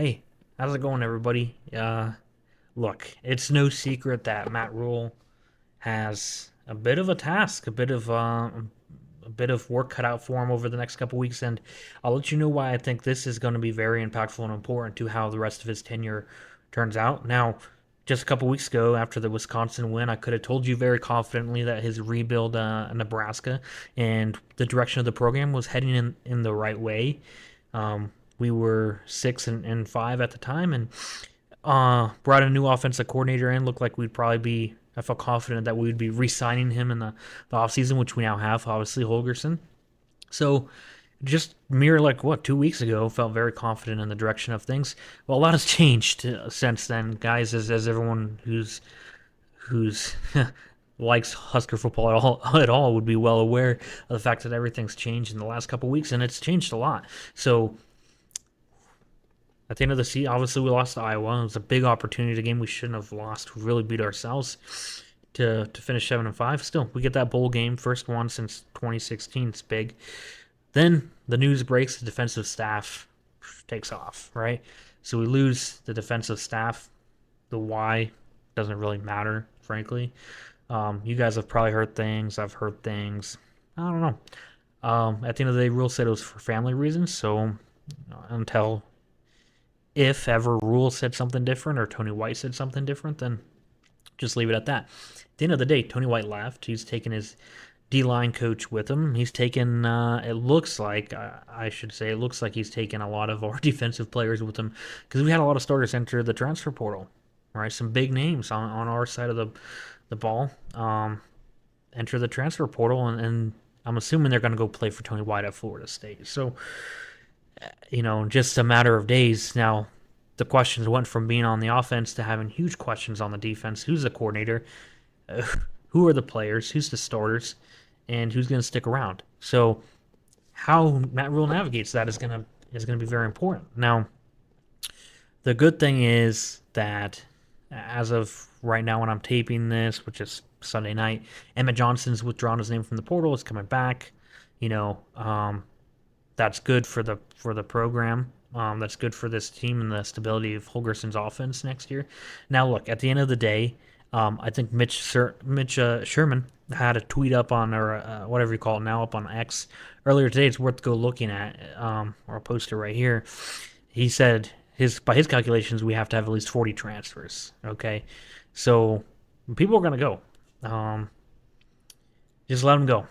Hey, how's it going, everybody? Look, it's no secret that Matt Rhule has a bit of a task, a bit of work cut out for him over the next couple weeks, and I'll let you know why I think this is going to be very impactful and important to how the rest of his tenure turns out. Now, just a couple weeks ago, after the Wisconsin win, I could have told you very confidently that his rebuild in Nebraska and the direction of the program was heading in the right way. We were 6 and 5 at the time, and brought a new offensive coordinator in. Looked like we'd probably be. I felt confident that we would be re-signing him in the offseason, which we now have, obviously Holgerson. So just mere like what 2 weeks ago, felt very confident in the direction of things. Well, a lot has changed since then, guys. As everyone who's likes Husker football at all would be well aware of the fact that everything's changed in the last couple weeks, and it's changed a lot. So at the end of the season, obviously we lost to Iowa. It was a big opportunity, a game we shouldn't have lost. We really beat ourselves to finish 7-5. Still, we get that bowl game, first one since 2016. It's big. Then the news breaks: the defensive staff takes off. Right, so we lose the defensive staff. The why doesn't really matter, frankly. You guys have probably heard things. I've heard things. I don't know. At the end of the day, Rule said it was for family reasons. So until if ever Rule said something different or Tony White said something different, then just leave it at that. At the end of the day, Tony White left. He's taken his D line coach with him. He's taken, it looks like, I should say, it looks like he's taken a lot of our defensive players with him because we had a lot of starters enter the transfer portal. Right, some big names on our side of the ball enter the transfer portal, and I'm assuming they're going to go play for Tony White at Florida State. So just a matter of days. Now, the questions went from being on the offense to having huge questions on the defense. Who's the coordinator? Uh, who are the players? Who's the starters? And who's going to stick around? So, how Matt Rhule navigates that is going to be very important. Now, the good thing is that as of right now, when I'm taping this, which is Sunday night, Emmett Johnson's withdrawn his name from the portal. Is coming back. You know, that's good for the program. That's good for this team and the stability of Holgerson's offense next year. Now, look, at the end of the day, I think Mitch Sherman had a tweet up on, or whatever you call it now, up on X earlier today. It's worth go looking at, or a poster right here. He said by his calculations, we have to have at least 40 transfers. Okay, so people are gonna go. Um, just let them go.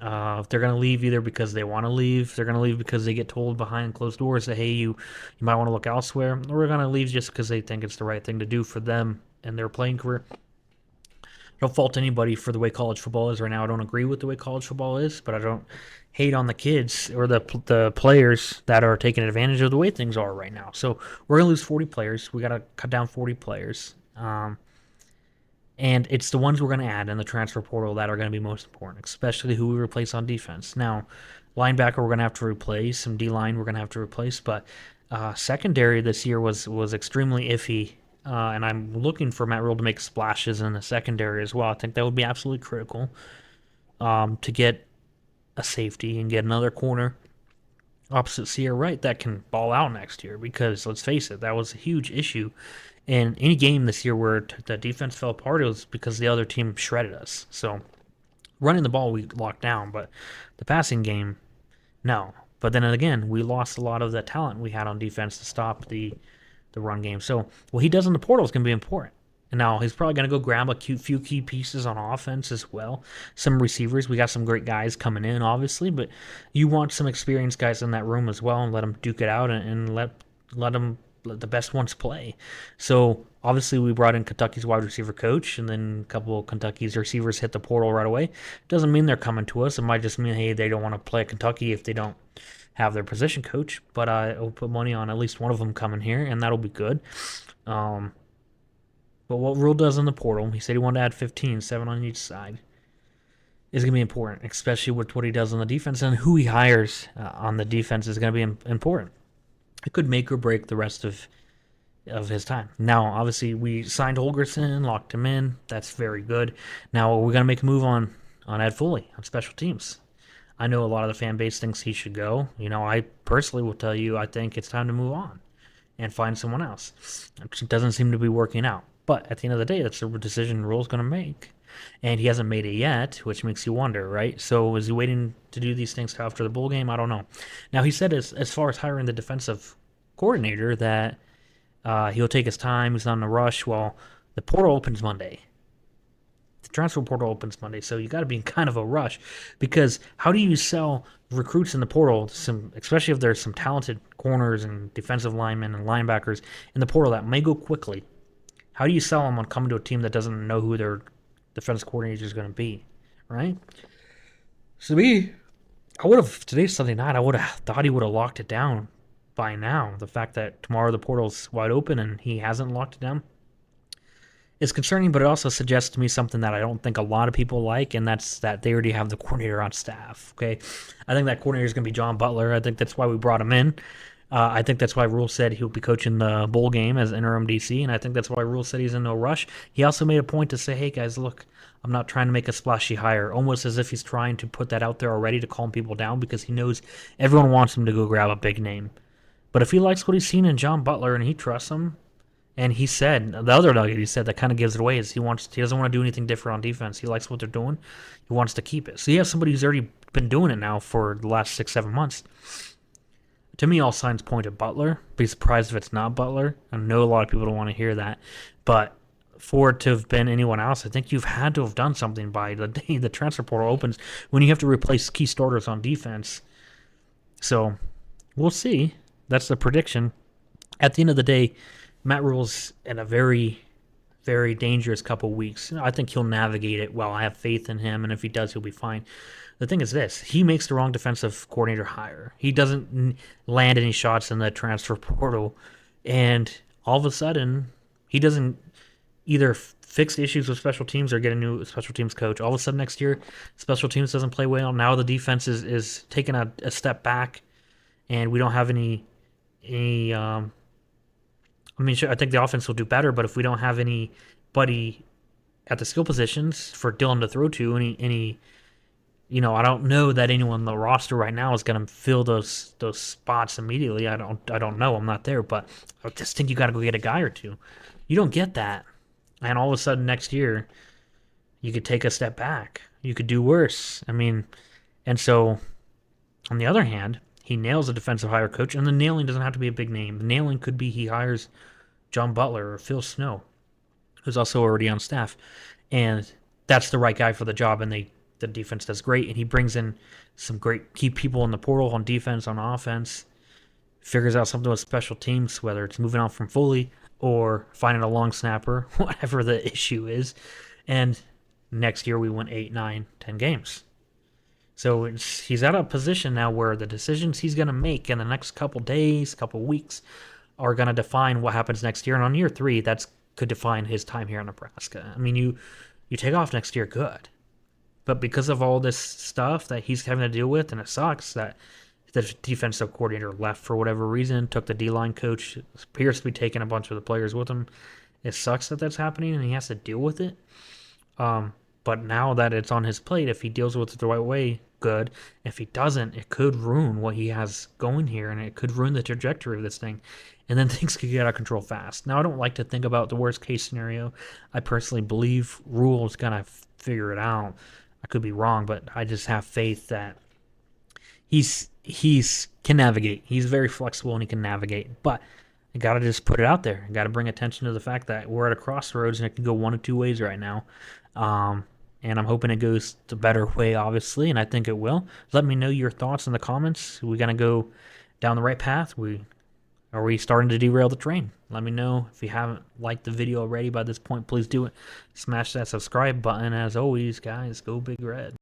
If they're going to leave either because they want to leave, they're going to leave because they get told behind closed doors that, hey, you might want to look elsewhere, or they're going to leave just because they think it's the right thing to do for them and their playing career. I don't fault anybody for the way college football is right now. I don't agree with the way college football is, but I don't hate on the kids or the players that are taking advantage of the way things are right now. So we're going to lose 40 players. We got to cut down 40 players. And it's the ones we're going to add in the transfer portal that are going to be most important, especially who we replace on defense. Now, linebacker we're going to have to replace, some D line we're going to have to replace, but secondary this year was extremely iffy, and I'm looking for Matt Rhule to make splashes in the secondary as well. I think that would be absolutely critical to get a safety and get another corner opposite Sierra Wright that can ball out next year, because let's face it, that was a huge issue. And any game this year where the defense fell apart, it was because the other team shredded us. So running the ball, we locked down, but the passing game, no. But then again, we lost a lot of the talent we had on defense to stop the run game. So what he does in the portal is going to be important. And now he's probably going to go grab a few key pieces on offense as well. Some receivers. We got some great guys coming in, obviously, but you want some experienced guys in that room as well, and let them duke it out and let them let the best ones play. So obviously we brought in Kentucky's wide receiver coach, and then a couple of Kentucky's receivers hit the portal right away. Doesn't mean they're coming to us. It might just mean, hey, they don't want to play at Kentucky if they don't have their position coach. But I'll put money on at least one of them coming here, and that'll be good. But what Rule does in the portal, he said he wanted to add 15, 7 on each side, is going to be important, especially with what he does on the defense, and who he hires on the defense is going to be important. It could make or break the rest of his time. Now, obviously, we signed Holgerson, locked him in. That's very good. Now, we're going to make a move on Ed Foley on special teams. I know a lot of the fan base thinks he should go. I personally will tell you I think it's time to move on. and find someone else. It doesn't seem to be working out. But at the end of the day, that's a decision Rhule's going to make. And he hasn't made it yet, which makes you wonder, right? So is he waiting to do these things after the bowl game? I don't know. Now, he said as far as hiring the defensive coordinator that he'll take his time. He's not in a rush. Well, the portal opens Monday. The transfer portal opens Monday, so you got to be in kind of a rush because how do you sell recruits in the portal? Especially if there's some talented corners and defensive linemen and linebackers in the portal that may go quickly. How do you sell them on coming to a team that doesn't know who their defense coordinator is going to be, right? So I would have today's Sunday night. I would have thought he would have locked it down by now. The fact that tomorrow the portal's wide open and he hasn't locked it down is concerning, but it also suggests to me something that I don't think a lot of people like, and that's that they already have the coordinator on staff. Okay, I think that coordinator is going to be John Butler. I think that's why we brought him in. I think that's why Rhule said he'll be coaching the bowl game as interim DC, and I think that's why Rhule said he's in no rush. He also made a point to say, hey guys, look, I'm not trying to make a splashy hire, almost as if he's trying to put that out there already to calm people down because he knows everyone wants him to go grab a big name. But if he likes what he's seen in John Butler and he trusts him, and he said the other nugget he said that kind of gives it away is he doesn't want to do anything different on defense. He likes what they're doing. He wants to keep it. So you have somebody who's already been doing it now for the last 6-7 months. To me, all signs point to Butler. Be surprised if it's not Butler. I know a lot of people don't want to hear that, but for it to have been anyone else, I think you've had to have done something by the day the transfer portal opens when you have to replace key starters on defense. So we'll see. That's the prediction. At the end of the day, Matt Rhule's in a very, very dangerous couple weeks. I think he'll navigate it well. I have faith in him, and if he does, he'll be fine. The thing is this. He makes the wrong defensive coordinator hire. He doesn't land any shots in the transfer portal, and all of a sudden, he doesn't either fix issues with special teams or get a new special teams coach. All of a sudden next year, special teams doesn't play well. Now the defense is taking a step back, and we don't have any I mean, sure, I think the offense will do better, but if we don't have anybody at the skill positions for Dylan to throw to, I don't know that anyone on the roster right now is going to fill those spots immediately. I don't know. I'm not there, but I just think you got to go get a guy or two. You don't get that, and all of a sudden next year, you could take a step back. You could do worse. I mean, and so on the other hand, he nails a defensive hire coach, and the nailing doesn't have to be a big name. The nailing could be he hires John Butler or Phil Snow, who's also already on staff, and that's the right guy for the job. And the defense does great, and he brings in some great key people in the portal on defense, on offense. Figures out something with special teams, whether it's moving on from Foley or finding a long snapper, whatever the issue is. And next year we win 8, 9, 10 games. So he's at a position now where the decisions he's going to make in the next couple days, couple weeks, are going to define what happens next year. And on year 3, that's could define his time here in Nebraska. I mean, you take off next year, good. But because of all this stuff that he's having to deal with, and it sucks that the defensive coordinator left for whatever reason, took the D-line coach, appears to be taking a bunch of the players with him. It sucks that that's happening, and he has to deal with it. But now that it's on his plate, if he deals with it the right way, good. If he doesn't, it could ruin what he has going here, and it could ruin the trajectory of this thing. And then things could get out of control fast. Now, I don't like to think about the worst case scenario. I personally believe Rhule is going to figure it out. I could be wrong, but I just have faith that he's can navigate. He's very flexible and he can navigate. But I got to just put it out there. I got to bring attention to the fact that we're at a crossroads and it can go one of two ways right now. And I'm hoping it goes the better way, obviously, and I think it will. Let me know your thoughts in the comments. Are we going to go down the right path? Are we starting to derail the train? Let me know. If you haven't liked the video already by this point, please do it. Smash that subscribe button. As always, guys, go Big Red.